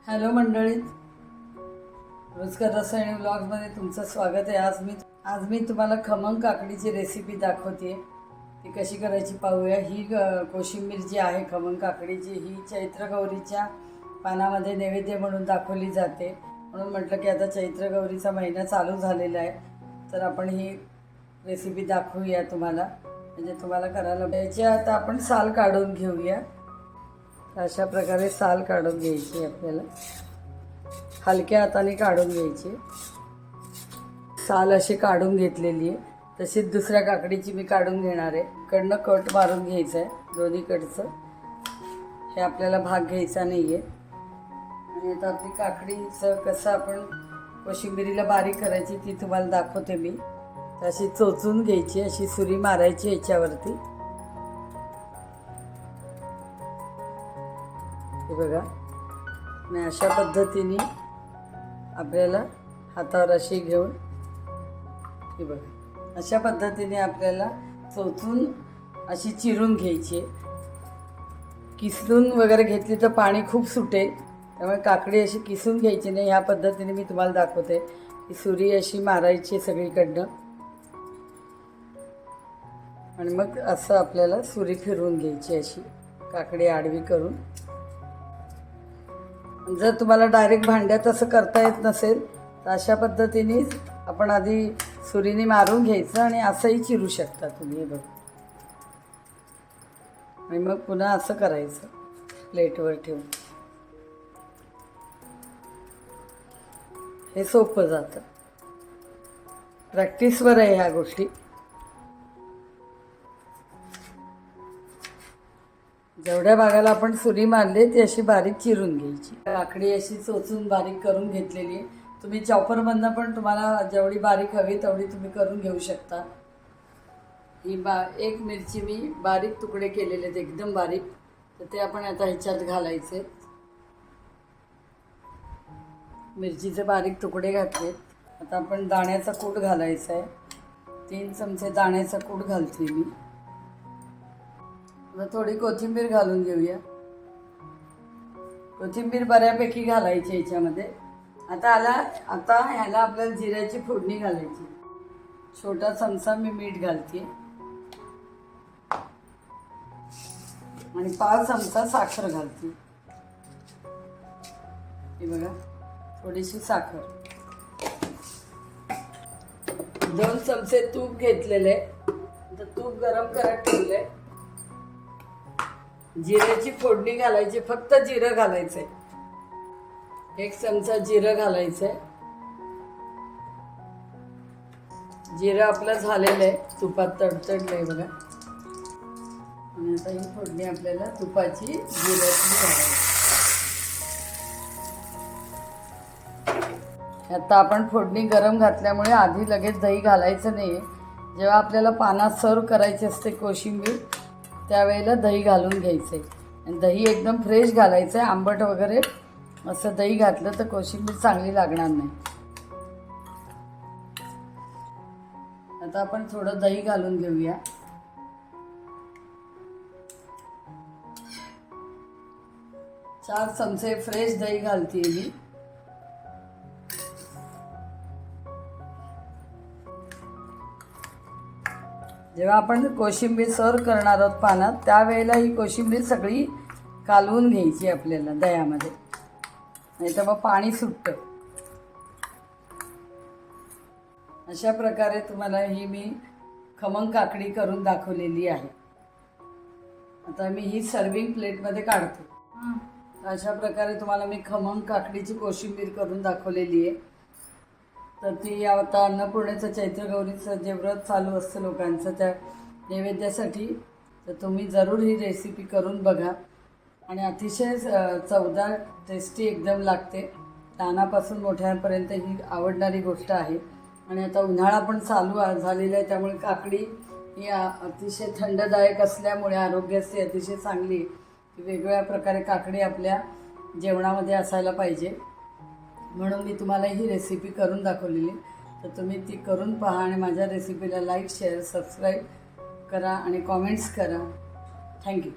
Hello मंडळी, रोजगार रसायन व्लॉग्समध्ये तुमचं स्वागत आहे। आज मी तुम्हाला खमंग काकडीची रेसिपी दाखवते। ती कशी करायची पाहूया। ही कोशिंबीर जी आहे खमंग काकडीची, ही चैत्र गौरीच्या पानामध्ये नैवेद्य म्हणून दाखवली जाते। म्हणून म्हटलं की आता चैत्र गौरीचा महिना चालू झालेला आहे, तर आपण ही रेसिपी दाखवूया तुम्हाला, म्हणजे तुम्हाला करायला पाहिजे। आता आपण साल काढून घेऊया। अशा प्रकारे साल काढून घ्यायची, आपल्याला हलक्या हाताने काढून घ्यायची। साल अशी काढून घेतलेली आहे। तशीच दुसऱ्या काकडीची मी काढून घेणार आहे। कडनं कट मारून घ्यायचं आहे, दोन्ही कडचं हे आपल्याला भाग घ्यायचा नाही आहे। आणि आता आपली काकडीचं कसं आपण कोशिंबिरीला बारीक करायची ती तुम्हाला दाखवते मी। अशी चोचून घ्यायची, अशी सुरी मारायची याच्यावरती, हे बघा। आणि अशा पद्धतीने आपल्याला हातावर अशी घेऊन, हे बघा, अशा पद्धतीने आपल्याला चोचून अशी चिरून घ्यायची। किसून वगैरे घेतली तर पाणी खूप सुटेल, त्यामुळे काकडी अशी किसून घ्यायची नाही। ह्या पद्धतीने मी तुम्हाला दाखवते की सुरी अशी मारायची सगळीकडनं, आणि मग असं आपल्याला सुरी फिरवून घ्यायची, अशी काकडी आडवी करून। जर तुम्हाला डायरेक्ट भांड्यात असं करता येत नसेल तर अशा पद्धतीने आपण आधी सुरीने मारून घ्यायचं आणि असंही चिरू शकता तुम्ही, हे बघ। आणि मग पुन्हा असं करायचं प्लेटवर ठेवून, हे सोपं जातं। प्रॅक्टिसवर आहे ह्या गोष्टी। जेवढ्या भागाला आपण सुरी मारली ती अशी बारीक चिरून घ्यायची। काकडी अशी चोचून बारीक करून घेतलेली आहे। तुम्ही चॉपरमधनं पण तुम्हाला जेवढी बारीक हवी तेवढी तुम्ही करून घेऊ शकता। ही एक मिरची मी बारीक तुकडे केलेले आहेत, एकदम बारीक, तर ते आपण आता ह्याच्यात घालायचे। मिरचीचे बारीक तुकडे घातले। आता आपण दाण्याचा कूट घालायचा आहे। 3 चमचे दाण्याचा कूट घालते मी। थोडी कोथिंबीर घालून घेऊया। कोथिंबीर बऱ्यापैकी घालायची याच्यामध्ये। आता ह्याला आपल्याला जिऱ्याची फोडणी घालायची। छोटा चमचा मी मीठ घालते आणि 5 चमचा साखर घालते, हे बघा, थोडीशी साखर। 2 चमचे तूप घेतलेले, तर तूप गरम करत ठेवले। जिऱ्याची फोडणी घालायची, फक्त जिरं घालायचंय। 1 चमचा जिरं घालायचंय। जिरं आपलं झालेलं आहे, तुपात तडतडलंय बघा। आणि आता ही फोडणी आपल्याला तुपाची जिऱ्याची घालायची। आता आपण फोडणी गरम घातल्यामुळे आधी लगेच दही घालायचं नाही। जेव्हा आपल्याला पानात सर्व करायची असते कोशिंबीर, त्यावेळेला दही घालून घ्यायचं आहे। आणि दही एकदम फ्रेश घालायचं आहे। आंबट वगैरे असं दही घातलं तर कोशिंबीर चांगली लागणार नाही। आता आपण थोडं दही घालून घेऊया। चार चमचे फ्रेश दही घालते मी। जेव्हा आपण कोशिंबीर सर्व करणार आहोत पानात, त्यावेळेला ही कोशिंबीर सगळी कालवून घ्यायची आपल्याला दह्यामध्ये, नाही तर मग पाणी सुटतं। अशा प्रकारे तुम्हाला ही मी खमंग काकडी करून दाखवलेली आहे। आता मी ही सर्विंग प्लेटमध्ये काढते। अशा प्रकारे तुम्हाला मी खमंग काकडीची कोशिंबीर करून दाखवलेली आहे। तर ती आता अन्नपूर्णेचं चैत्र गौरीचं जे व्रत चालू असतं लोकांचं, त्या नैवेद्यासाठी तर तुम्ही जरूर ही रेसिपी करून बघा। आणि अतिशय चवदार, टेस्टी एकदम लागते। लहानापासून मोठ्यांपर्यंत ही आवडणारी गोष्ट आहे। आणि आता उन्हाळा पण चालू झालेला आहे, त्यामुळे काकडी ही अतिशय थंडदायक असल्यामुळे आरोग्यासाठी अतिशय चांगली। वेगवेगळ्या प्रकारे काकडी आपल्या जेवणामध्ये असायला पाहिजे, म्हणून मी तुम्हाला ही रेसिपी करून दाखवलेली। तर तुम्ही ती करून पहा आणि माझ्या रेसिपीला लाईक, शेअर, सबस्क्राईब करा आणि कॉमेंट्स करा। थँक्यू।